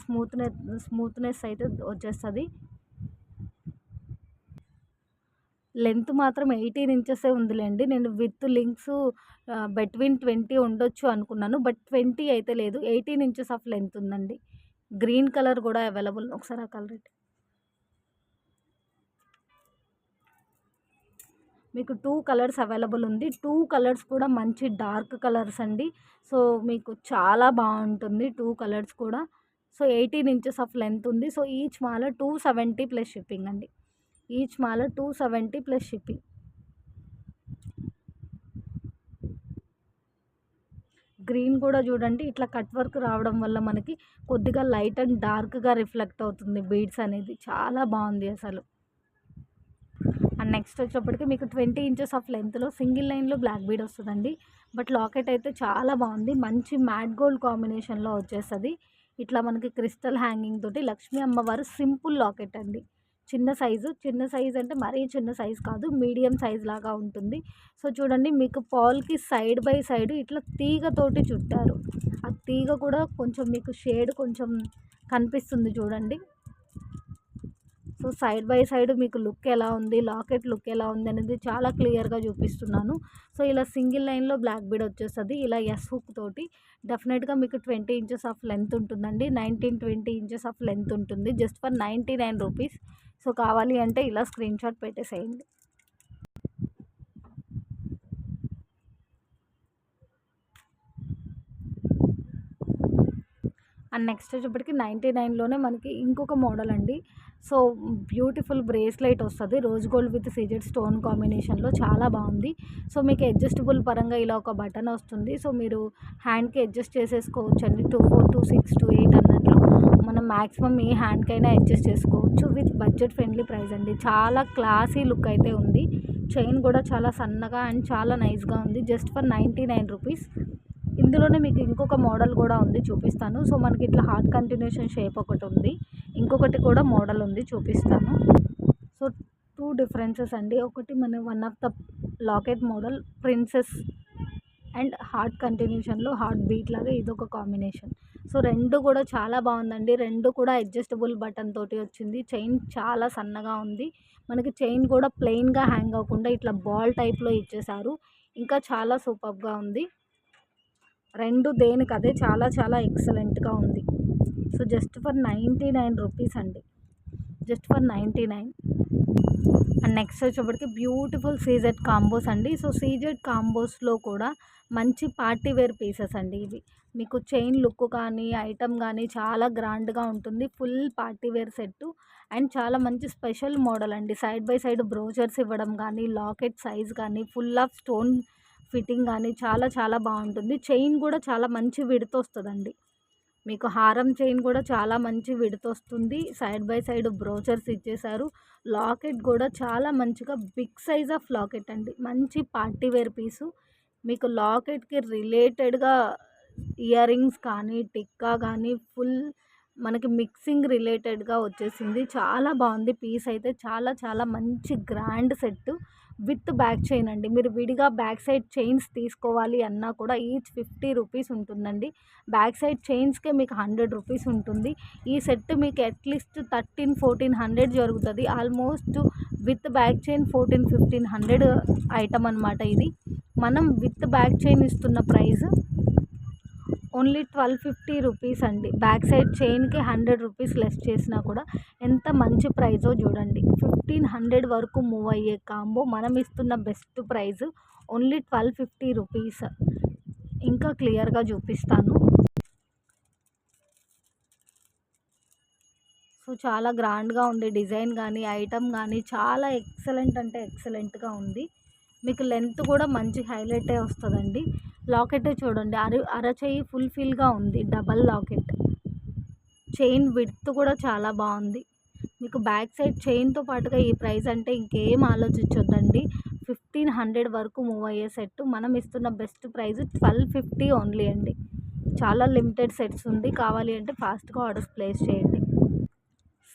స్మూత్నెస్ అయితే వచ్చేస్తుంది. లెంత్ మాత్రం 18 ఇంచెసే ఉందిలేండి. నేను విత్ లింక్స్ బెట్వీన్ 20 ఉండొచ్చు అనుకున్నాను, బట్ 20 అయితే లేదు, 18 ఇంచెస్ ఆఫ్ లెంత్ ఉందండి. గ్రీన్ కలర్ కూడా అవైలబుల్. ఒకసారి ఆ కలర్ మీకు 2 కలర్స్ అవైలబుల్ ఉంది. 2 కలర్స్ కూడా మంచి డార్క్ కలర్స్ అండి. సో మీకు చాలా బాగుంటుంది 2 కలర్స్ కూడా. సో 18 ఇంచెస్ ఆఫ్ లెంత్ ఉంది. సో ఈచ్ మాల 270 ప్లస్ షిప్పింగ్ అండి. ఈచ్ మాల 270 ప్లస్ షిప్పింగ్. గ్రీన్ కూడా చూడండి ఇట్లా కట్ వర్క్ రావడం వల్ల మనకి కొద్దిగా లైట్ అండ్ డార్క్గా రిఫ్లెక్ట్ అవుతుంది బీడ్స్ అనేది. చాలా బాగుంది అసలు. అండ్ నెక్స్ట్ వచ్చేటప్పటికి మీకు 20 ఇంచెస్ ఆఫ్ లెంత్లో సింగిల్ లైన్లో బ్లాక్ బీడ్ వస్తుందండి. బట్ లాకెట్ అయితే చాలా బాగుంది. మంచి మ్యాట్ గోల్డ్ కాంబినేషన్లో వచ్చేస్తుంది. ఇట్లా మనకి క్రిస్టల్ హ్యాంగింగ్ తోటి లక్ష్మీ అమ్మవారు సింపుల్ లాకెట్ అండి. చిన్న సైజు అంటే మరీ చిన్న సైజు కాదు, మీడియం సైజ్ లాగా ఉంటుంది. సో చూడండి మీకు పాల్కి సైడ్ బై సైడ్ ఇట్లా తీగతోటి చుట్టారు. ఆ తీగ కూడా కొంచెం మీకు షేడ్ కొంచెం కనిపిస్తుంది చూడండి. సో సైడ్ బై సైడ్ మీకు లుక్ ఎలా ఉంది, లాకెట్ లుక్ ఎలా ఉంది అనేది చాలా క్లియర్గా చూపిస్తున్నాను. సో ఇలా సింగిల్ లైన్లో బ్లాక్ బీడ్ వచ్చేస్తుంది. ఇలా ఎస్ హుక్ తోటి డెఫినెట్గా మీకు 20 ఇంచెస్ ఆఫ్ లెంత్ ఉంటుందండి. 19-20 ఇంచెస్ ఆఫ్ లెంత్ ఉంటుంది. Just for 99 rupees. సో కావాలి అంటే ఇలా స్క్రీన్ షాట్ పెట్టేసేయండి. అండ్ నెక్స్ట్ వచ్చేప్పటికి 99లోనే మనకి ఇంకొక మోడల్ అండి. సో బ్యూటిఫుల్ బ్రేస్లెట్ వస్తుంది rose gold with CZ stone కాంబినేషన్లో. చాలా బాగుంది. సో మీకు అడ్జస్టబుల్ పరంగా ఇలా ఒక బటన్ వస్తుంది. సో మీరు హ్యాండ్కి అడ్జస్ట్ చేసేసుకోవచ్చు అండి. 2, 4, 2, 6, 2, 8 అన్నట్లు మనం మ్యాక్సిమం ఏ హ్యాండ్కైనా అడ్జస్ట్ చేసుకోవచ్చు. విత్ బడ్జెట్ ఫ్రెండ్లీ ప్రైస్ అండి. చాలా క్లాసీ లుక్ అయితే ఉంది. చైన్ కూడా చాలా సన్నగా అండ్ చాలా నైస్గా ఉంది. Just for 99 rupees. ఇందులోనే మీకు ఇంకొక మోడల్ కూడా ఉంది, చూపిస్తాను. సో మనకి ఇట్లా హార్ట్ కంటిన్యూషన్ షేప్ ఒకటి ఉంది, ఇంకొకటి కూడా మోడల్ ఉంది, చూపిస్తాను. సో 2 డిఫరెన్సెస్ అండి. ఒకటి మన one of the locket model princess and heart కంటిన్యూషన్లో హార్ట్ బీట్ లాగా ఇదొక కాంబినేషన్. సో రెండు కూడా చాలా బాగుందండి. రెండు కూడా అడ్జస్టబుల్ బటన్ తోటి వచ్చింది. చైన్ చాలా సన్నగా ఉంది. మనకి చైన్ కూడా ప్లెయిన్గా హ్యాంగ్ అవ్వకుండా ఇట్లా బాల్ టైప్లో ఇచ్చేసారు. ఇంకా చాలా సూపర్గా ఉంది. రెండు దేనికదే చాలా చాలా ఎక్సలెంట్గా ఉంది. సో జస్ట్ ఫర్ 99 రూపీస్ అండి. Just for 99. అండ్ నెక్స్ట్ వచ్చేప్పటికి బ్యూటిఫుల్ సీజెడ్ కాంబోస్ అండి. సో సీజెడ్ కాంబోస్లో కూడా మంచి పార్టీ వేర్ పీసెస్ అండి ఇవి. మీకు చైన్ లుక్ కానీ ఐటమ్ కానీ చాలా గ్రాండ్గా ఉంటుంది. Full party wear set and చాలా మంచి స్పెషల్ మోడల్ అండి. సైడ్ బై సైడ్ బ్రోచర్స్ ఇవ్వడం కానీ, లాకెట్ సైజ్ కానీ, ఫుల్ ఆఫ్ స్టోన్ ఫిట్టింగ్ కానీ చాలా చాలా బాగుంటుంది. చైన్ కూడా చాలా మంచి విడత వస్తుందండి. మీకు హారం చైన్ కూడా చాలా మంచి విడత వస్తుంది. సైడ్ బై సైడ్ బ్రోచర్స్ ఇచ్చేసారు. లాకెట్ కూడా చాలా మంచిగా బిగ్ సైజ్ ఆఫ్ లాకెట్ అండి. మంచి పార్టీ వేర్ పీసు. మీకు లాకెట్కి రిలేటెడ్గా ఇయర్ రింగ్స్ కానీ, టిక్కా కానీ ఫుల్ మనకి మిక్సింగ్ రిలేటెడ్గా వచ్చేసింది. చాలా బాగుంది పీస్ అయితే. చాలా చాలా మంచి grand set with back chain అండి. మీరు విడిగా బ్యాక్ సైడ్ చైన్స్ తీసుకోవాలి అన్నా కూడా ఈచ్ 50 రూపీస్ ఉంటుందండి. బ్యాక్ సైడ్ చైన్స్కే మీకు 100 రూపీస్ ఉంటుంది. ఈ సెట్ మీకు అట్లీస్ట్ 1300-1400 జరుగుతుంది. Almost with back chain 1400-1500 item అనమాట ఇది. మనం విత్ బ్యాక్ చైన్ ఇస్తున్న ప్రైస్ ఓన్లీ 1250 రూపీస్ అండి. బ్యాక్ సైడ్ చైన్కి 100 రూపీస్ లెస్ చేసినా కూడా ఎంత మంచి ప్రైజో చూడండి. 1500 వరకు మూవ్ అయ్యే కాంబో మనం ఇస్తున్న బెస్ట్ ప్రైస్ ఓన్లీ 1250 రూపీస్. ఇంకా క్లియర్గా చూపిస్తాను. సో చాలా గ్రాండ్గా ఉంది. డిజైన్ కానీ ఐటమ్ కానీ చాలా ఎక్సలెంట్ అంటే ఎక్సలెంట్గా ఉంది. మీకు లెంత్ కూడా మంచి హైలైటే వస్తుందండి. లాకెట్ చూడండి, అరచేయి ఫుల్ఫిల్గా ఉంది. Double locket. చైన్ విడ్త్ కూడా చాలా బాగుంది. మీకు బ్యాక్ సైడ్ చైన్తో పాటుగా ఈ ప్రైస్ అంటే ఇంకేం ఆలోచించొద్దండి. 1500 వరకు మూవ్ అయ్యే సెట్ మనం ఇస్తున్న బెస్ట్ ప్రైస్ 1250 ఓన్లీ అండి. చాలా లిమిటెడ్ సెట్స్ ఉంది. కావాలి అంటే ఫాస్ట్గా ఆర్డర్స్ ప్లేస్ చేయండి.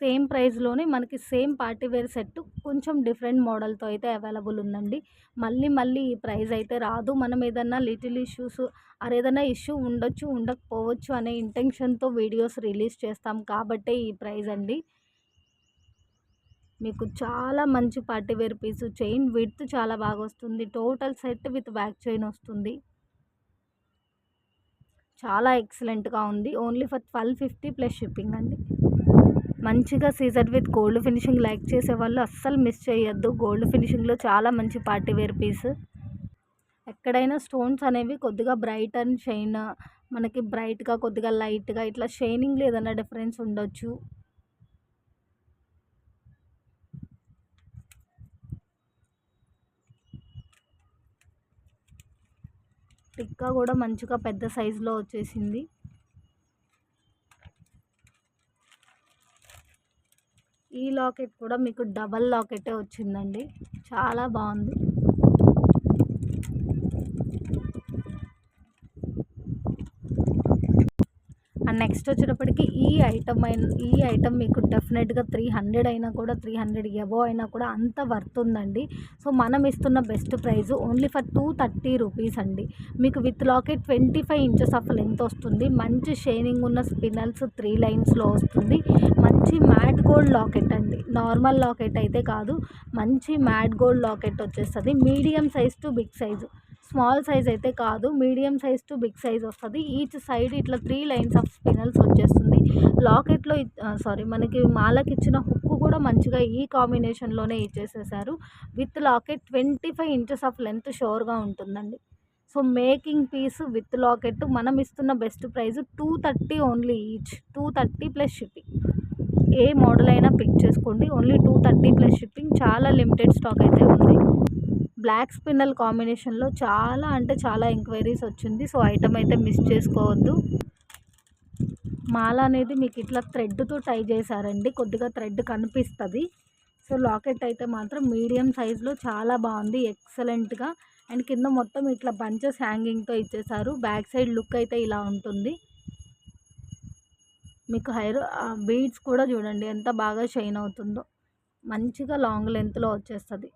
సేమ్ ప్రైస్లోనే మనకి సేమ్ పార్టీ వేర్ సెట్ కొంచెం డిఫరెంట్ మోడల్తో అయితే అవైలబుల్ ఉందండి. మళ్ళీ ఈ ప్రైస్ అయితే రాదు. మనం ఏదన్నా లిటిల్ ఇష్యూస్ ఏదైనా ఇష్యూ ఉండొచ్చు, ఉండకపోవచ్చు అనే ఇంటెన్షన్తో వీడియోస్ రిలీజ్ చేస్తాం కాబట్టే ఈ ప్రైస్ అండి. మీకు చాలా మంచి పార్టీ వేర్ పీసు. చైన్ విడ్త్ చాలా బాగా వస్తుంది. Total set with back chain వస్తుంది. చాలా ఎక్సలెంట్గా ఉంది. ఓన్లీ ఫర్ 1250 ప్లస్ షిప్పింగ్ అండి. మంచిగా సీజర్ విత్ గోల్డ్ ఫినిషింగ్ లైక్ చేసే వాళ్ళు అస్సలు మిస్ చేయొద్దు. గోల్డ్ ఫినిషింగ్లో చాలా మంచి పార్టీ వేర్ పీస్. ఎక్కడైనా స్టోన్స్ అనేవి కొద్దిగా బ్రైట్ అండ్ షైన్, మనకి బ్రైట్గా కొద్దిగా లైట్గా ఇట్లా షైనింగ్లో ఏదైనా డిఫరెన్స్ ఉండొచ్చు. టిక్కా కూడా మంచిగా పెద్ద సైజులో వచ్చేసింది. ఈ లాకెట్ కూడా మీకు డబల్ లాకెటే వచ్చిందండి, చాలా బాగుంది. అండ్ నెక్స్ట్ వచ్చేటప్పటికి ఈ ఐటమ్ మీకు డెఫినెట్గా 300 అయినా కూడా 300 అబోవ్ అయినా కూడా అంత వర్త్ ఉందండి. సో మనం ఇస్తున్న best price only for 230 rupees అండి. మీకు with locket 25 inches of length వస్తుంది. మంచి షైనింగ్ ఉన్న స్పినల్స్ 3 లైన్స్లో వస్తుంది. మంచి మ్యాట్ గోల్డ్ లాకెట్ అండి, నార్మల్ లాకెట్ అయితే కాదు, మంచి మ్యాట్ గోల్డ్ లాకెట్ వచ్చేస్తుంది. Medium size to big size, small size అయితే కాదు, medium size to big size వస్తుంది. ఈచ్ సైడ్ ఇట్లా 3 లైన్స్ ఆఫ్ స్పినల్స్ వచ్చేస్తుంది. లాకెట్లో మనకి మాలకి ఇచ్చిన హుక్ కూడా మంచిగా ఈ కాంబినేషన్లోనే ఇచ్చేసేసారు. With locket 25 inches of length షోర్గా ఉంటుందండి. So making piece with locket మనం ఇస్తున్న best price 230 only each, 230 plus shipping. ఏ మోడల్ అయినా పిక్ చేసుకోండి, ఓన్లీ 230 ప్లస్ షిప్పింగ్. చాలా లిమిటెడ్ స్టాక్ అయితే ఉంది. బ్లాక్ స్పిన్నల్ కాంబినేషన్లో చాలా అంటే చాలా ఎంక్వైరీస్ వచ్చింది. సో ఐటమ్ అయితే మిస్ చేసుకోవద్దు. మాల అనేది మీకు ఇట్లా థ్రెడ్తో టై చేశారండి, కొద్దిగా థ్రెడ్ కనిపిస్తుంది. సో లాకెట్ అయితే మాత్రం మీడియం సైజులో చాలా బాగుంది, ఎక్సలెంట్గా. అండ్ కింద మొత్తం ఇట్లా బంచెస్ హ్యాంగింగ్తో ఇచ్చేసారు. బ్యాక్ సైడ్ లుక్ అయితే ఇలా ఉంటుంది. మీకు బీడ్స్ కూడా చూడండి ఎంత బాగా షైన్ అవుతుందో, మంచిగా లాంగ్ లెంత్లో వచ్చేస్తుంది.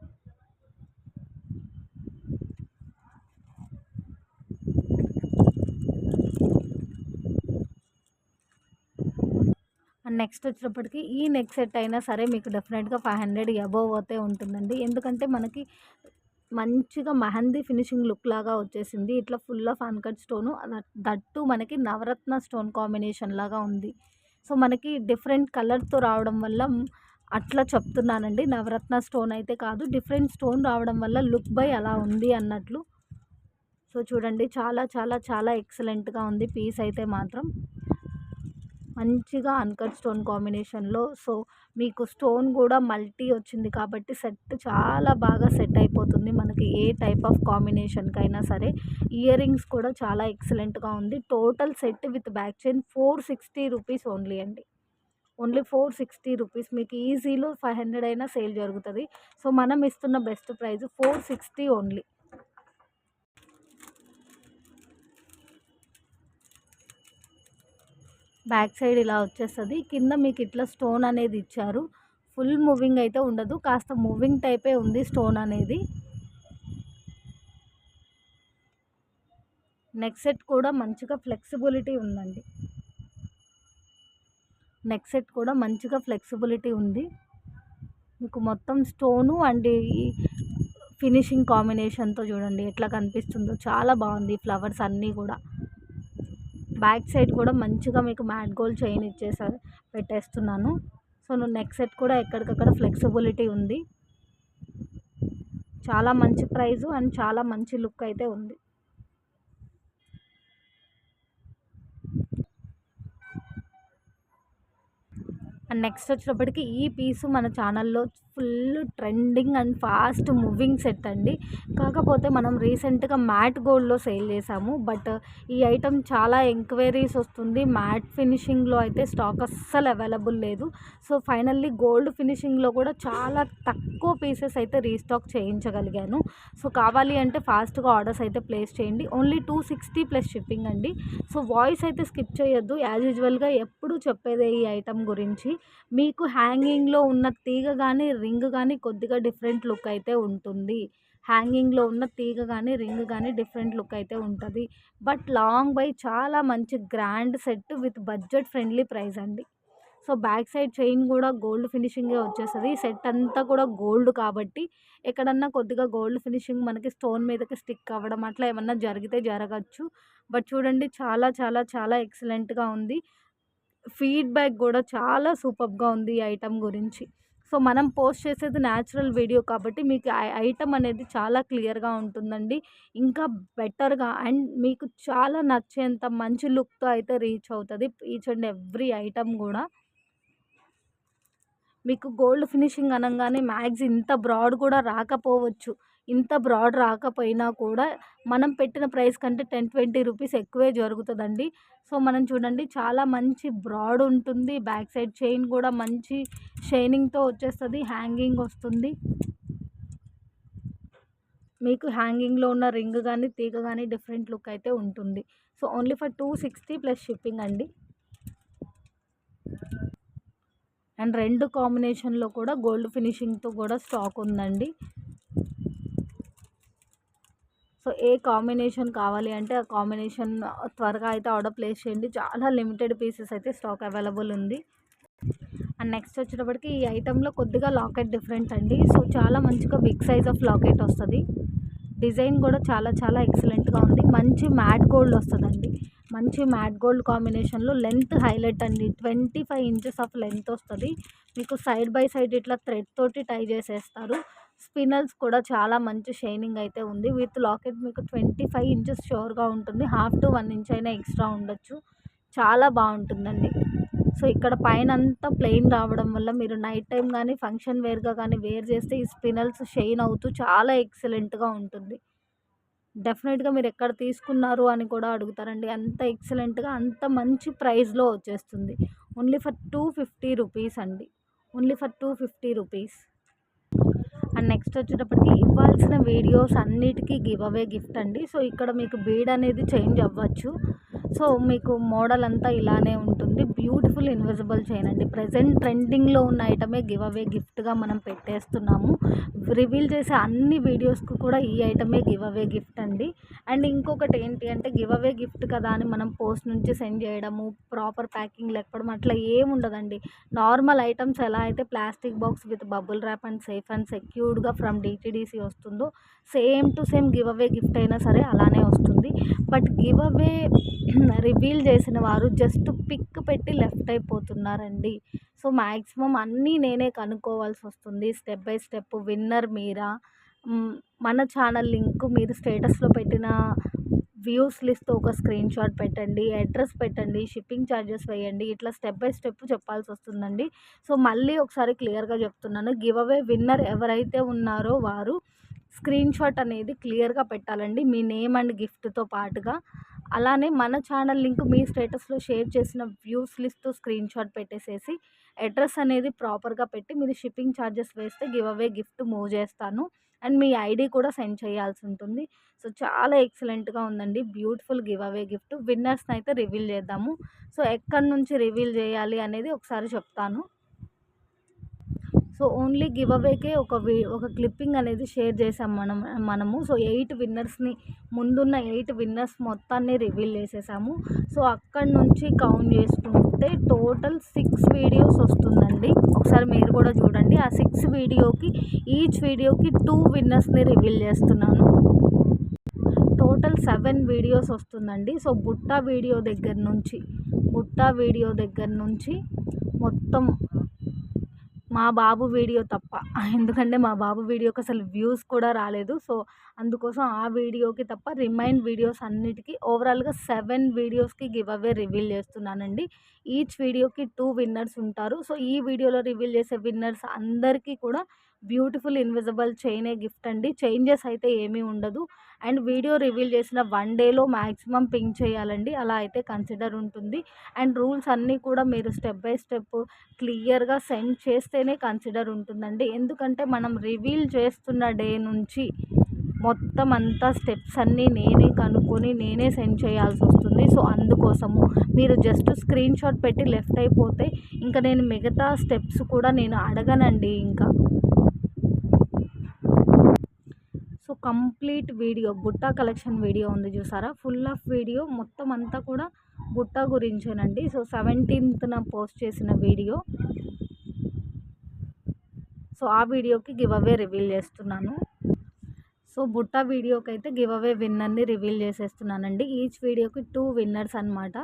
అండ్ నెక్స్ట్ వచ్చేటప్పటికి ఈ నెక్ సెట్ అయినా సరే మీకు డెఫినెట్గా 500 అబోవ్ అయితే ఉంటుందండి. ఎందుకంటే మనకి మంచిగా మెహందీ ఫినిషింగ్ లుక్ లాగా వచ్చేసింది. ఇట్లా full of uncut stone, that మనకి నవరత్న స్టోన్ కాంబినేషన్ లాగా ఉంది. సో మనకి డిఫరెంట్ కలర్తో రావడం వల్ల అట్లా చెప్తున్నానండి. నవరత్న స్టోన్ అయితే కాదు, డిఫరెంట్ స్టోన్ రావడం వల్ల లుక్ బై అలా ఉంది అన్నట్లు. సో చూడండి చాలా చాలా చాలా ఎక్సలెంట్గా ఉంది పీస్ అయితే మాత్రం, మంచిగా అన్కట్ స్టోన్ కాంబినేషన్లో. సో మీకు స్టోన్ కూడా మల్టీ వచ్చింది కాబట్టి సెట్ చాలా బాగా సెట్ అయిపోతుంది మనకి ఏ టైప్ ఆఫ్ కాంబినేషన్కైనా సరే. ఇయర్ రింగ్స్ కూడా చాలా ఎక్సలెంట్గా ఉంది. Total set with back chain 460 rupees only అండి, ఓన్లీ 460 రూపీస్. మీకు ఈజీలో 500 అయినా సేల్ జరుగుతుంది. సో మనం ఇస్తున్న best price 460 only. Back side ఇలా వచ్చేస్తుంది. కింద మీకు ఇట్లా స్టోన్ అనేది ఇచ్చారు. ఫుల్ మూవింగ్ అయితే ఉండదు, కాస్త మూవింగ్ టైపే ఉంది స్టోన్ అనేది. నెక్ సెట్ కూడా మంచిగా ఫ్లెక్సిబిలిటీ ఉందండి, నెక్ సెట్ కూడా మంచిగా ఫ్లెక్సిబిలిటీ ఉంది. మీకు మొత్తం స్టోను అండ్ ఫినిషింగ్ కాంబినేషన్తో చూడండి ఎట్లా కనిపిస్తుందో, చాలా బాగుంది. ఫ్లవర్స్ అన్నీ కూడా బ్యాక్ సైడ్ కూడా మంచిగా మీకు మ్యాట్ గోల్డ్ చైన్ ఇచ్చేసారు, పెట్టేస్తున్నాను. సో నెక్ సెట్ కూడా ఎక్కడికక్కడ ఫ్లెక్సిబిలిటీ ఉంది. చాలా మంచి ప్రైజు అండ్ చాలా మంచి లుక్ అయితే ఉంది. అండ్ నెక్స్ట్ వచ్చేటప్పటికి ఈ పీసు మన ఛానల్లో full trending and fast moving set అండి. కాకపోతే మనం రీసెంట్గా మ్యాట్ గోల్డ్లో సేల్ చేసాము, బట్ ఈ ఐటమ్ చాలా ఎంక్వైరీస్ వస్తుంది. మ్యాట్ ఫినిషింగ్లో అయితే స్టాక్ అస్సలు అవైలబుల్ లేదు. సో ఫైనల్లీ గోల్డ్ ఫినిషింగ్లో కూడా చాలా తక్కువ పీసెస్ అయితే రీస్టాక్ చేయించగలిగాను. సో కావాలి అంటే ఫాస్ట్గా ఆర్డర్స్ అయితే ప్లేస్ చేయండి. ఓన్లీ 260 ప్లస్ షిప్పింగ్ అండి. సో వాయిస్ అయితే స్కిప్ చేయొద్దు, యాజ్ యూజువల్గా ఎప్పుడు చెప్పేదే ఈ ఐటమ్ గురించి. మీకు హ్యాంగింగ్లో ఉన్న తీగ కానీ రింగ్ కానీ కొద్దిగా డిఫరెంట్ లుక్ అయితే ఉంటుంది. హ్యాంగింగ్లో ఉన్న తీగ కానీ రింగ్ కానీ డిఫరెంట్ లుక్ అయితే ఉంటుంది. బట్ లాంగ్ బై చాలా మంచి grand set with budget friendly price అండి. సో బ్యాక్ సైడ్ చైన్ కూడా గోల్డ్ ఫినిషింగే వచ్చేస్తుంది. సెట్ అంతా కూడా గోల్డ్ కాబట్టి ఎక్కడన్నా కొద్దిగా గోల్డ్ ఫినిషింగ్ మనకి స్టోన్ మీదకి స్టిక్ అవ్వడం అట్లా ఏమన్నా జరిగితే జరగచ్చు. బట్ చూడండి చాలా చాలా చాలా ఎక్సలెంట్గా ఉంది. ఫీడ్బ్యాక్ కూడా చాలా సూపర్గా ఉంది ఈ ఐటమ్ గురించి. సో మనం పోస్ట్ చేసేది న్యాచురల్ వీడియో కాబట్టి మీకు ఐటమ్ అనేది చాలా క్లియర్గా ఉంటుందండి, ఇంకా బెటర్గా. అండ్ మీకు చాలా నచ్చేంత మంచి లుక్తో అయితే రీచ్ అవుతుంది ఈచ్ అండ్ ఎవ్రీ ఐటమ్ కూడా. మీకు గోల్డ్ ఫినిషింగ్ అనగానే మ్యాక్స్ ఇంత బ్రాడ్ కూడా రాకపోవచ్చు, ఇంత బ్రాడ్ రాకపోయినా కూడా మనం పెట్టిన ప్రైస్ కంటే 10-20 రూపీస్ ఎక్కువే జరుగుతుందండి. సో మనం చూడండి చాలా మంచి బ్రాడ్ ఉంటుంది. బ్యాక్ సైడ్ చైన్ కూడా మంచి షైనింగ్తో వచ్చేస్తుంది. హ్యాంగింగ్ వస్తుంది. మీకు హ్యాంగింగ్లో ఉన్న రింగ్ కానీ తీగ కానీ డిఫరెంట్ లుక్ అయితే ఉంటుంది. So only for 260 plus shipping అండి. అండ్ 2 కాంబినేషన్లో కూడా గోల్డ్ ఫినిషింగ్తో కూడా స్టాక్ ఉందండి. సో ఏ కాంబినేషన్ కావాలి అంటే ఆ కాంబినేషన్ త్వరగా అయితే ఆర్డర్ ప్లేస్ చేయండి. చాలా లిమిటెడ్ పీసెస్ అయితే స్టాక్ అవైలబుల్ ఉంది. అండ్ నెక్స్ట్ వచ్చేటప్పటికి ఈ ఐటెంలో కొద్దిగా లాకెట్ డిఫరెంట్ అండి. సో చాలా మంచిగా బిగ్ సైజ్ ఆఫ్ లాకెట్ వస్తుంది. డిజైన్ కూడా చాలా చాలా ఎక్సలెంట్గా ఉంది. మంచి మ్యాట్ గోల్డ్ వస్తుందండి. మంచి మ్యాట్ గోల్డ్ కాంబినేషన్లో లెంత్ హైలైట్ అండి. 25 ఇంచెస్ ఆఫ్ లెంత్ వస్తుంది. మీకు సైడ్ బై సైడ్ ఇట్లా థ్రెడ్ తోటి టై చేసేస్తారు. స్పినల్స్ కూడా చాలా మంచి షైనింగ్ అయితే ఉంది. విత్ లాకెట్ మీకు 25 ఇంచెస్ షోర్గా ఉంటుంది. 1/2 to 1 ఇంచ్ అయినా ఎక్స్ట్రా ఉండొచ్చు. చాలా బాగుంటుందండి. సో ఇక్కడ పైన అంతా ప్లెయిన్ రావడం వల్ల మీరు నైట్ టైం కానీ ఫంక్షన్ వేర్గా కానీ వేర్ చేస్తే ఈ స్పినల్స్ షైన్ అవుతూ చాలా ఎక్సలెంట్గా ఉంటుంది. డెఫినెట్గా మీరు ఎక్కడ తీసుకున్నారు అని కూడా అడుగుతారండి. అంత ఎక్సలెంట్గా అంత మంచి ప్రైస్లో వచ్చేస్తుంది. ఓన్లీ ఫర్ 250 రూపీస్ అండి. Only for 250 rupees. And next వచ్చేటప్పటికి ఇవ్వాల్సిన వీడియోస్ అన్నిటికీ గివ్ అవే గిఫ్ట్ అండి. సో ఇక్కడ మీకు బీడ్ అనేది చేంజ్ అవ్వచ్చు. సో మీకు మోడల్ అంతా ఇలానే ఉంటుంది. బ్యూటిఫుల్ ఇన్విజిబుల్ చైన్ అండి. ప్రజెంట్ ట్రెండింగ్లో ఉన్న ఐటమే గివ్ అవే గిఫ్ట్గా మనం పెట్టేస్తున్నాము. రివీల్ చేసే అన్ని వీడియోస్కి కూడా ఈ ఐటమే గివ్ అవే గిఫ్ట్ అండి. అండ్ ఇంకొకటి ఏంటి అంటే గివ్ అవే గిఫ్ట్ కదా అని మనం పోస్ట్ నుంచి సెండ్ చేయడము, ప్రాపర్ ప్యాకింగ్ లేకపోవడం అట్లా ఏముండదండి. నార్మల్ ఐటమ్స్ ఎలా అయితే plastic box with bubble wrap and safe and సెక్యూర్డ్గా ఫ్రమ్ DTDC వస్తుందో same to same give away gift అయినా సరే అలానే వస్తుంది. బట్ గివ్ అవే రివీల్ చేసిన వారు జస్ట్ పిక్ పెట్టి లెఫ్ట్ అయిపోతున్నారండి. సో మ్యాక్సిమం అన్నీ నేనే కనుక్కోవాల్సి వస్తుంది. స్టెప్ బై స్టెప్ విన్నర్ మీరా, మన ఛానల్ లింక్ మీరు స్టేటస్లో పెట్టిన వ్యూస్ లిస్ట్ ఒక స్క్రీన్ షాట్ పెట్టండి, అడ్రస్ పెట్టండి, షిప్పింగ్ ఛార్జెస్ వేయండి. ఇట్లా స్టెప్ బై స్టెప్ చెప్పాల్సి వస్తుందండి. సో మళ్ళీ ఒకసారి క్లియర్గా చెప్తున్నాను, గివ్ అవే విన్నర్ ఎవరైతే ఉన్నారో వారు స్క్రీన్ షాట్ అనేది క్లియర్గా పెట్టాలండి, మీ నేమ్ అండ్ గిఫ్ట్తో పాటుగా. అలానే మన ఛానల్ లింక్ మీ స్టేటస్లో షేర్ చేసిన వ్యూస్ లిస్ట్ స్క్రీన్ షాట్ పెట్టేసేసి అడ్రస్ అనేది ప్రాపర్గా పెట్టి మీరు షిప్పింగ్ ఛార్జెస్ వేస్తే గివ్ అవే గిఫ్ట్ మూవ్ చేస్తాను. అండ్ మీ ఐడి కూడా సెండ్ చేయాల్సి ఉంటుంది. సో చాలా ఎక్సలెంట్గా ఉందండి. Beautiful give away gift. విన్నర్స్ని అయితే రివీల్ చేద్దాము. సో ఎక్కడి నుంచి రివీల్ చేయాలి అనేది ఒకసారి చెప్తాను. సో ఓన్లీ గివ్ అవేకే ఒక క్లిప్పింగ్ అనేది షేర్ చేసాం మనము. సో 8 విన్నర్స్ని, ముందున్న 8 విన్నర్స్ మొత్తాన్ని రివీల్ చేసేసాము. సో అక్కడి నుంచి కౌంట్ చేసుకుంటే టోటల్ 6 వీడియోస్ వస్తుందండి. ఒకసారి మీరు కూడా చూడండి. ఆ 6 వీడియోకి ఈచ్ వీడియోకి 2 విన్నర్స్ని రివీల్ చేస్తున్నాను. టోటల్ 7 వీడియోస్ వస్తుందండి. సో బుట్టా వీడియో దగ్గర నుంచి మొత్తం మా బాబు వీడియో తప్ప, ఎందుకంటే మా బాబు వీడియోకి అసలు వ్యూస్ కూడా రాలేదు. సో అందుకోసం ఆ వీడియోకి తప్ప రిమైన్ వీడియోస్ అన్నిటికీ ఓవరాల్గా 7 వీడియోస్కి గివ్ అవే రివీల్ చేస్తున్నానండి. ఈచ్ వీడియోకి 2 విన్నర్స్ ఉంటారు. సో ఈ వీడియోలో రివీల్ చేసే విన్నర్స్ అందరికీ కూడా బ్యూటిఫుల్ ఇన్విజిబుల్ చైనే గిఫ్ట్ అండి. చేంజెస్ అయితే ఏమీ ఉండదు. అండ్ వీడియో రివీల్ చేసిన 1 డేలో మ్యాక్సిమం పింక్ చేయాలండి, అలా అయితే కన్సిడర్ ఉంటుంది. అండ్ రూల్స్ అన్నీ కూడా మీరు స్టెప్ బై స్టెప్ క్లియర్గా సెండ్ చేస్తేనే కన్సిడర్ ఉంటుందండి. ఎందుకంటే మనం రివీల్ చేస్తున్న డే నుంచి మొత్తం అంతా స్టెప్స్ అన్నీ నేనే కనుక్కొని నేనే సెండ్ చేయాల్సి వస్తుంది. సో అందుకోసము మీరు జస్ట్ స్క్రీన్ షాట్ పెట్టి లెఫ్ట్ అయిపోతే ఇంకా నేను మిగతా స్టెప్స్ కూడా నేను అడగనండి. ఇంకా సో కంప్లీట్ వీడియో బుట్టా కలెక్షన్ వీడియో ఉంది చూసారా, ఫుల్ ఆఫ్ వీడియో మొత్తం అంతా కూడా బుట్టా గురించేనండి. సో 17th పోస్ట్ చేసిన వీడియో. సో ఆ వీడియోకి గివ్ అవే రివీల్ చేస్తున్నాను. సో బుట్టా వీడియోకి అయితే గివ్ అవే విన్నర్ని రివీల్ చేసేస్తున్నానండి. ఈచ్ వీడియోకి 2 విన్నర్స్ అనమాట.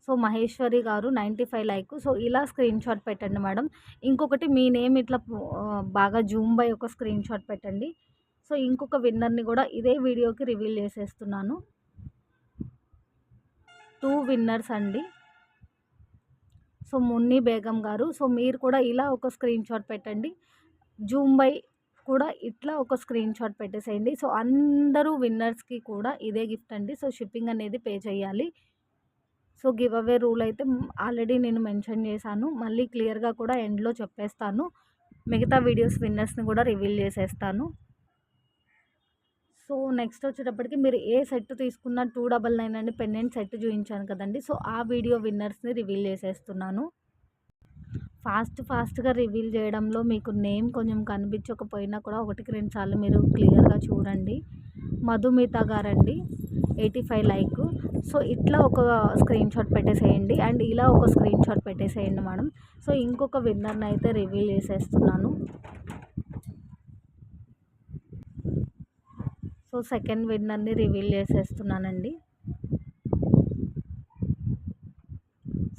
సో మహేశ్వరి గారు 95 లైక్. సో ఇలా స్క్రీన్ షాట్ పెట్టండి మేడం. ఇంకొకటి మీ నేమ్ ఇట్లా బాగా జూమ్ బై ఒక స్క్రీన్ షాట్ పెట్టండి. సో ఇంకొక విన్నర్ని కూడా ఇదే వీడియోకి రివీల్ చేసేస్తున్నాను. 2 విన్నర్స్ అండి. సో మున్ని బేగం గారు. సో మీరు కూడా ఇలా ఒక స్క్రీన్ షాట్ పెట్టండి. జూమ్ బై కూడా ఇట్లా ఒక స్క్రీన్ షాట్ పెట్టేసేయండి. సో అందరూ విన్నర్స్‌కి కూడా ఇదే గిఫ్ట్ అండి. సో షిప్పింగ్ అనేది పే చేయాలి. సో గివ్ అవే రూల్ అయితే ఆల్రెడీ నేను మెన్షన్ చేశాను. మళ్ళీ క్లియర్‌గా కూడా ఎండ్‌లో చెప్పేస్తాను. మిగతా వీడియోస్ విన్నర్స్‌ని కూడా రివీల్ చేసేస్తాను. సో నెక్స్ట్ వచ్చేటప్పటికి మీరు ఏ సెట్ తీసుకున్న 299 అండి పెండెంట్ సెట్ చూయించాను కదండీ! సో ఆ వీడియో విన్నర్స్‌ని రివీల్ చేసేస్తున్నాను. ఫాస్ట్‌గా రివీల్ చేయడంలో మీకు నేమ్ కొంచెం కనిపించకపోయినా కూడా ఒకటికి 2 సార్లు మీరు క్లియర్‌గా చూడండి. మధుమిత గారండి 85 లైక్. సో ఇట్లా ఒక స్క్రీన్ షాట్ పెట్టేసేయండి. అండ్ ఇలా ఒక స్క్రీన్ షాట్ పెట్టేసేయండి మేడం. సో ఇంకొక విన్నర్‌ని అయితే రివీల్ చేసేస్తున్నాను. సో సెకండ్ విన్నర్‌ని రివీల్ చేసేస్తున్నానండి.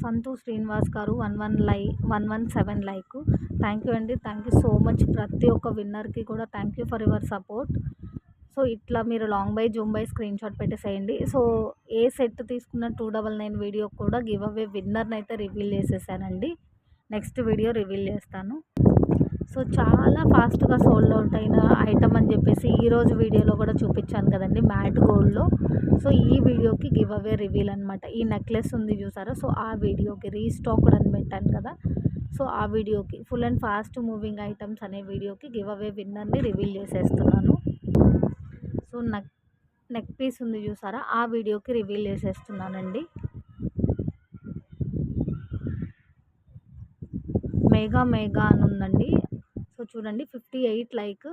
సంతోష్ శ్రీనివాస్ గారు 117 లైక్. థ్యాంక్ యూ అండి. Thank you so much. ప్రతి ఒక్క విన్నర్‌కి కూడా thank you for your support. So ఇట్లా మీరు long by, zoom by screen shot పెట్టేసేయండి. సో ఏ సెట్ తీసుకున్న 299 వీడియో కూడా గివ్ అవే విన్నర్‌ని అయితే రివీల్ చేసేసానండి. నెక్స్ట్ వీడియో రివీల్ చేస్తాను. సో చాలా ఫాస్ట్‌గా సోల్డ్ అవుట్ అయిన ఐటమ్ అని చెప్పేసి ఈరోజు వీడియోలో కూడా చూపించాను కదండి మ్యాట్ గోల్డ్‌లో. సో ఈ వీడియోకి గివ్ అవే రివీల్ అనమాట. ఈ నెక్లెస్ ఉంది చూసారా? సో ఆ వీడియోకి రీస్టాక్డ్ అని పెట్టాను కదా! సో ఆ వీడియోకి full and fast moving items అనే వీడియోకి గివ్ అవే విన్నర్‌ని రివీల్ చేసేస్తున్నాను. సో నెక్ పీస్ ఉంది చూసారా? ఆ వీడియోకి రివీల్ చేసేస్తున్నానండి. మేఘా అని ఉందండి. సో చూడండి 58 లైక్.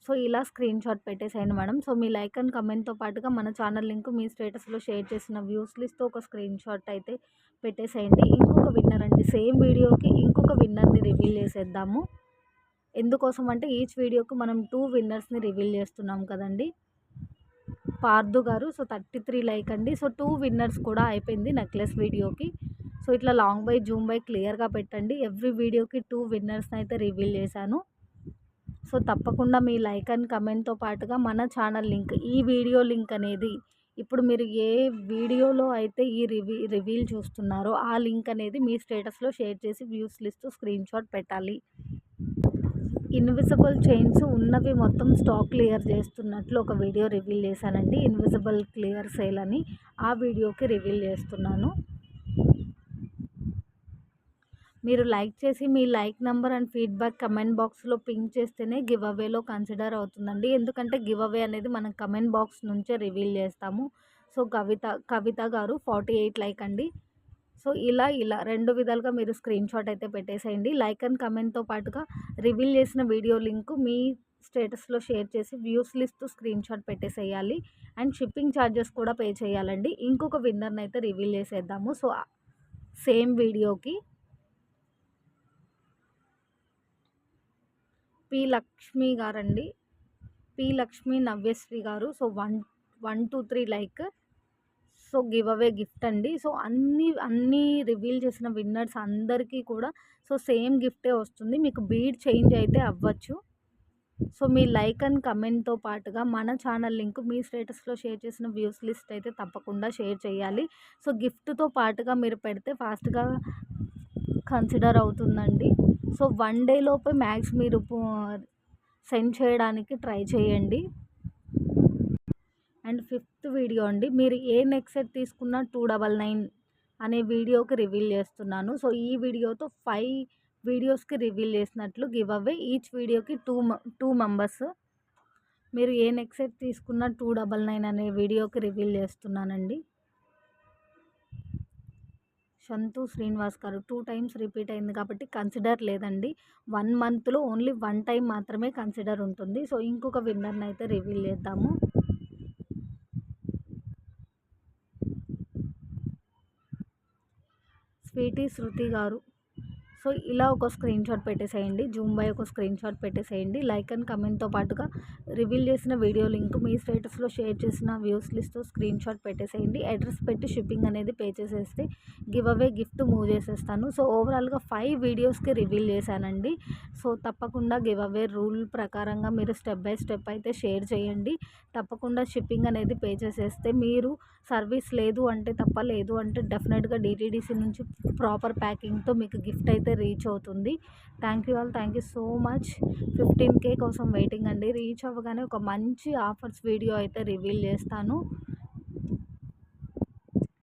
సో ఇలా స్క్రీన్ షాట్ పెట్టేసేయండి మేడం. సో మీ లైక్ అండ్ కమెంట్‌తో పాటుగా మన ఛానల్ లింక్ మీ స్టేటస్‌లో షేర్ చేసిన వ్యూస్ లిస్ట్‌తో ఒక స్క్రీన్ షాట్ అయితే పెట్టేసేయండి. ఇంకొక విన్నర్ అండి. సేమ్ వీడియోకి ఇంకొక విన్నర్‌ని రివీల్ చేసేద్దాము. ఎందుకోసం అంటే ఈచ్ వీడియోకి మనం 2 విన్నర్స్‌ని రివీల్ చేస్తున్నాం కదండీ! పార్థు గారు సో 33 లైక్ అండి. సో 2 విన్నర్స్ కూడా అయిపోయింది నెక్లెస్ వీడియోకి. సో ఇట్లా లాంగ్ బై, జూమ్ బై క్లియర్‌గా పెట్టండి. ఎవ్రీ వీడియోకి 2 విన్నర్స్‌ని అయితే రివీల్ చేశాను. సో తప్పకుండా మీ లైక్ అండ్ కమెంట్‌తో పాటుగా మన ఛానల్ లింక్, ఈ వీడియో లింక్ అనేది ఇప్పుడు మీరు ఏ వీడియోలో అయితే ఈ రివీల్ చూస్తున్నారో ఆ లింక్ అనేది మీ స్టేటస్‌లో షేర్ చేసి వ్యూస్ లిస్ట్ స్క్రీన్ షాట్ పెట్టాలి. ఇన్విజిబుల్ చైన్స్ ఉన్నవి మొత్తం స్టాక్ క్లియర్ చేస్తున్నట్లు ఒక వీడియో రివీల్ చేశానండి. ఇన్విజిబుల్ క్లియర్ సేల్ అని ఆ వీడియోకి రివీల్ చేస్తున్నాను. మీరు లైక్ చేసి మీ like number and feedback comment బాక్స్లో పింక్ చేస్తేనే గివ్ అవేలో కన్సిడర్ అవుతుందండి. ఎందుకంటే గివ్ అవే అనేది మనం కమెంట్ బాక్స్ నుంచే రివీల్ చేస్తాము. సో కవిత గారు 48 లైక్ అండి. సో ఇలా 2 విధాలుగా మీరు స్క్రీన్ షాట్ అయితే పెట్టేసేయండి. లైక్ అండ్ కమెంట్‌తో పాటుగా రివీల్ చేసిన వీడియో లింక్ మీ స్టేటస్‌లో షేర్ చేసి వ్యూస్ లిస్ట్ స్క్రీన్ షాట్ పెట్టేసేయాలి. అండ్ షిప్పింగ్ ఛార్జెస్ కూడా పే చేయాలండి. ఇంకొక విన్నర్‌ని అయితే రివీల్ చేసేద్దాము. సో సేమ్ వీడియోకి పి. లక్ష్మి గారండి. పి. లక్ష్మి నవ్యశ్రీ గారు. So 123 like. So give away gift అండి. సో అన్నీ రివీల్ చేసిన విన్నర్స్ అందరికీ కూడా సో సేమ్ గిఫ్టే వస్తుంది. మీకు బీడ్ చేంజ్ అయితే అవ్వచ్చు. సో మీ లైక్ అండ్ కమెంట్‌తో పాటుగా మన ఛానల్ లింక్ మీ స్టేటస్‌లో షేర్ చేసిన వ్యూస్ లిస్ట్ అయితే తప్పకుండా షేర్ చేయాలి. సో గిఫ్ట్‌తో పాటుగా మీరు పెడితే ఫాస్ట్‌గా కన్సిడర్ అవుతుందండి. సో 1 డే లోపే మ్యాక్స్ మీరు సెండ్ చేయడానికి ట్రై చేయండి. అండ్ ఫిఫ్త్ వీడియో అండి. మీరు ఏ నెక్ సెట్ తీసుకున్నా 299 అనే వీడియోకి రివీల్ చేస్తున్నాను. సో ఈ వీడియోతో 5 వీడియోస్కి రివీల్ చేసినట్లు గివ్ అవే. ఈచ్ వీడియోకి 2 మెంబర్స్. మీరు ఏ నెక్ సెట్ తీసుకున్నా 299 అనే వీడియోకి రివీల్ చేస్తున్నానండి. సంతోష్ శ్రీనివాస్ గారు 2 టైమ్స్ రిపీట్ అయింది కాబట్టి కన్సిడర్ లేదండి. 1 మంత్లో ఓన్లీ 1 టైం మాత్రమే కన్సిడర్ ఉంటుంది. సో ఇంకొక విన్నర్ని అయితే రివీల్ చేద్దాము. స్వీటీ శృతి గారు. సో ఇలా ఒక స్క్రీన్ షాట్ పెట్టేసేయండి. జూమ్ బై ఒక స్క్రీన్ షాట్ పెట్టేసేయండి. లైక్ అండ్ కమెంట్‌తో పాటుగా రివీల్ చేసిన వీడియో లింక్ మీ స్టేటస్‌లో షేర్ చేసిన వ్యూస్ లిస్ట్‌తో స్క్రీన్ షాట్ పెట్టేసేయండి. అడ్రస్ పెట్టి షిప్పింగ్ అనేది పే చేసేస్తే గివ్ అవే గిఫ్ట్ మూవ్ చేసేస్తాను. సో ఓవరాల్‌గా 5 వీడియోస్కి రివీల్ చేశానండి. సో తప్పకుండా గివ్ అవే రూల్ ప్రకారంగా మీరు స్టెప్ బై స్టెప్ అయితే షేర్ చేయండి. తప్పకుండా షిప్పింగ్ అనేది పే చేసేస్తే మీరు సర్వీస్ లేదు అంటే తప్ప, లేదు అంటే డెఫినెట్‌గా DTDC నుంచి ప్రాపర్ ప్యాకింగ్‌తో మీకు గిఫ్ట్ అయితే రీచ్ అవుతుంది. Thank you all, thank you so much. 15K కోసం వెయిటింగ్ అండి. రీచ్ అవ్వగానే ఒక మంచి ఆఫర్స్ వీడియో అయితే రివీల్ చేస్తాను.